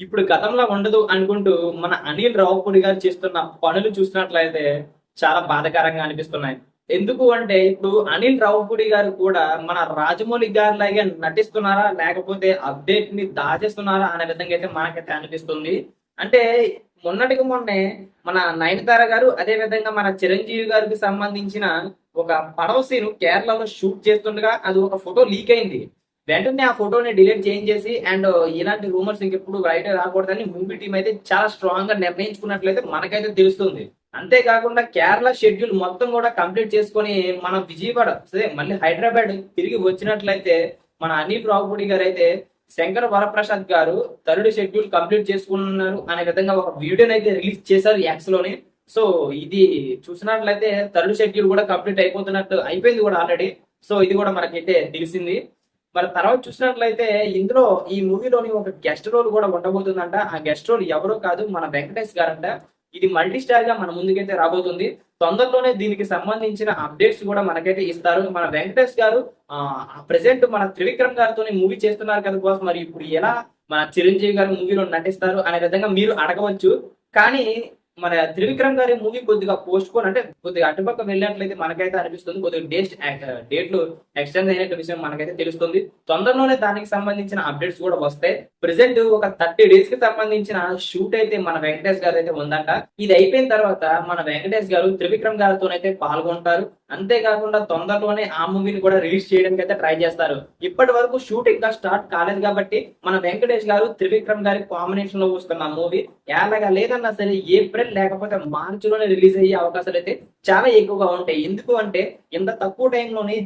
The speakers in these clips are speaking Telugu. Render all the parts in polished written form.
ఇప్పుడు గతంలో ఉండదు అనుకుంటూ మన అనిల్ రావుపూడి గారు చేస్తున్న పనులు చూసినట్లయితే చాలా బాధాకరంగా అనిపిస్తున్నాయి. ఎందుకు అంటే ఇప్పుడు అనిల్ రావుపూడి గారు కూడా మన రాజమౌళి గారిలాగే నటిస్తున్నారా? లేకపోతే అప్డేట్ ని దాచేస్తున్నారా? అనే విధంగా అయితే మనకైతే అనిపిస్తుంది. అంటే మొన్నటికి మొన్నే మన నయనతార గారు అదే విధంగా మన చిరంజీవి గారికి సంబంధించిన ఒక పడవ సీన్ కేరళలో షూట్ చేస్తుండగా అది ఒక ఫోటో లీక్ అయింది. వెంటనే ఆ ఫోటోని డిలీట్ చేయించేసి అండ్ ఇలాంటి రూమర్స్ ఇంకెప్పుడు బయట రాకూడదని మూవీ టీం అయితే చాలా స్ట్రాంగ్ గా నిర్ణయించుకున్నట్లయితే మనకైతే తెలుస్తుంది. అంతేకాకుండా కేరళ షెడ్యూల్ మొత్తం కూడా కంప్లీట్ చేసుకొని మన విజయవాడ సరే మళ్ళీ హైదరాబాద్ తిరిగి వచ్చినట్లయితే మన అనిల్ రావుపూడి గారు అయితే శంకర్ వరప్రసాద్ గారు థర్డ్ షెడ్యూల్ కంప్లీట్ చేసుకున్నారు అనే విధంగా ఒక వీడియోని అయితే రిలీజ్ చేశారు యాక్స్ లోని. సో ఇది చూసినట్లయితే థర్డ్ షెడ్యూల్ కూడా కంప్లీట్ అయిపోతున్నట్టు అయిపోయింది కూడా ఆల్రెడీ. సో ఇది కూడా మనకైతే తెలిసింది. మరి తర్వాత చూసినట్లయితే ఇందులో ఈ మూవీలోని ఒక గెస్ట్ రోల్ కూడా ఉండబోతుందంట. ఆ గెస్ట్ రోల్ ఎవరో కాదు మన వెంకటేష్ గారంట. ఇది మల్టీ స్టార్ గా మన ముందుకైతే రాబోతుంది. తొందరలోనే దీనికి సంబంధించిన అప్డేట్స్ కూడా మనకైతే ఇస్తారు. మన వెంకటేష్ గారు ప్రెసెంట్ మన త్రివిక్రమ్ గారితో మూవీ చేస్తున్నారు కదా బాస్, మరి ఇప్పుడు ఎలా మన చిరంజీవి గారు మూవీలో నటిస్తారు అనే విధంగా మీరు అడగవచ్చు. కానీ మన త్రివిక్రమ్ గారి మూవీ కొద్దిగా పోస్ట్ పోన్ అంటే కొద్దిగా అటుపక్క వెళ్ళినట్లయితే మనకైతే అనిపిస్తుంది. కొద్దిగా డేట్లు ఎక్స్టెండ్ అయినట్టు విషయం మనకైతే తెలుస్తుంది. తొందరలోనే దానికి సంబంధించిన అప్డేట్స్ కూడా వస్తాయి. ప్రెసెంట్ ఒక 30 డేస్ కి సంబంధించిన షూట్ అయితే మన వెంకటేష్ గారు అయితే ఉందంట. ఇది అయిపోయిన తర్వాత మన వెంకటేష్ గారు త్రివిక్రమ్ గారితోనైతే పాల్గొంటారు. అంతేకాకుండా తొందరలోనే ఆ మూవీని కూడా రిలీజ్ చేయడానికి అయితే ట్రై చేస్తారు. ఇప్పటి వరకు షూట్ ఇంకా స్టార్ట్ కాలేదు కాబట్టి మన వెంకటేష్ గారు త్రివిక్రమ్ గారి కాంబినేషన్ లో వస్తున్న మూవీ ఎలాగా లేదన్నా సరే ఏప్రిల్ లేకపోతే మార్చి లోనే రిలీజ్ అయ్యే అవకాశాలు అయితే చాలా ఎక్కువగా ఉంటాయి. ఎందుకు అంటే ఇంత తక్కువ టైంలోని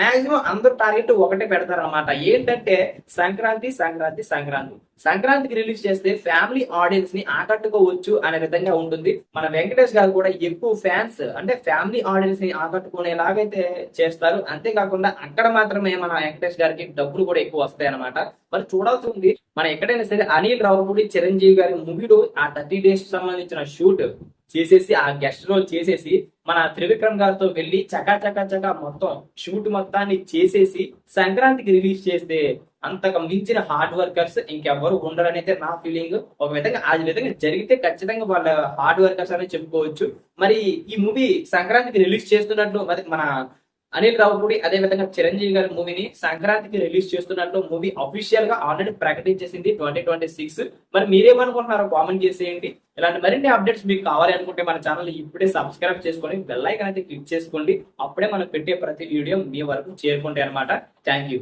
మాక్సిమం అందరూ టార్గెట్ ఒకటే పెడతారనమాట. ఏంటంటే సంక్రాంతి సంక్రాంతి సంక్రాంతి సంక్రాంతికి రిలీజ్ చేస్తే ఫ్యామిలీ ఆడియన్స్ ని ఆకట్టుకోవచ్చు అనే విధంగా ఉంటుంది. మన వెంకటేష్ గారు కూడా ఎక్కువ ఫ్యాన్స్ అంటే ఫ్యామిలీ ఆడియన్స్ ని ఆకట్టుకునేలాగైతే చేస్తారు. అంతేకాకుండా అక్కడ మాత్రమే మన వెంకటేష్ గారికి డబ్బులు కూడా ఎక్కువ వస్తాయి అనమాట. మరి చూడాల్సి ఉంది. మనం ఎక్కడైనా సరే అనిల్ రావుపూడి చిరంజీవి గారి మూవీలో ఆ 30 డేస్ సంబంధించిన షూట్ చేసేసి ఆ గెస్ట్ రోల్ చేసేసి మన త్రివిక్రమ్ గారితో వెళ్ళి చకా చకా చకా మొత్తం షూట్ మొత్తాన్ని చేసేసి సంక్రాంతికి రిలీజ్ చేస్తే అంతకు మించిన హార్డ్ వర్కర్స్ ఇంకెవ్వరు ఉండరని అయితే నా ఫీలింగ్. ఒక విధంగా ఆ విధంగా జరిగితే ఖచ్చితంగా వాళ్ళ హార్డ్ వర్కర్స్ అని చెప్పుకోవచ్చు. మరి ఈ మూవీ సంక్రాంతికి రిలీజ్ చేస్తున్నట్లు మరి మన అనిల్ రావుపూడి అదే విధంగా చిరంజీవి గారి మూవీని సంక్రాంతికి రిలీజ్ చేస్తున్నట్లు మూవీ అఫీషియల్ గా ఆల్రెడీ ప్రకటించేసింది 2026. మరి మీరేమనుకుంటున్నారో కామెంట్ చేసేయండి. ఇలాంటి మరిన్ని అప్డేట్స్ మీకు కావాలి అనుకుంటే మన ఛానల్ ఇప్పుడే సబ్స్క్రైబ్ చేసుకొని బెల్ ఐకాన్ అయితే క్లిక్ చేసుకోండి. అప్పుడే మనం పెట్టే ప్రతి వీడియో మీ వరకు చేరుకుంటాయి అనమాట. Thank you.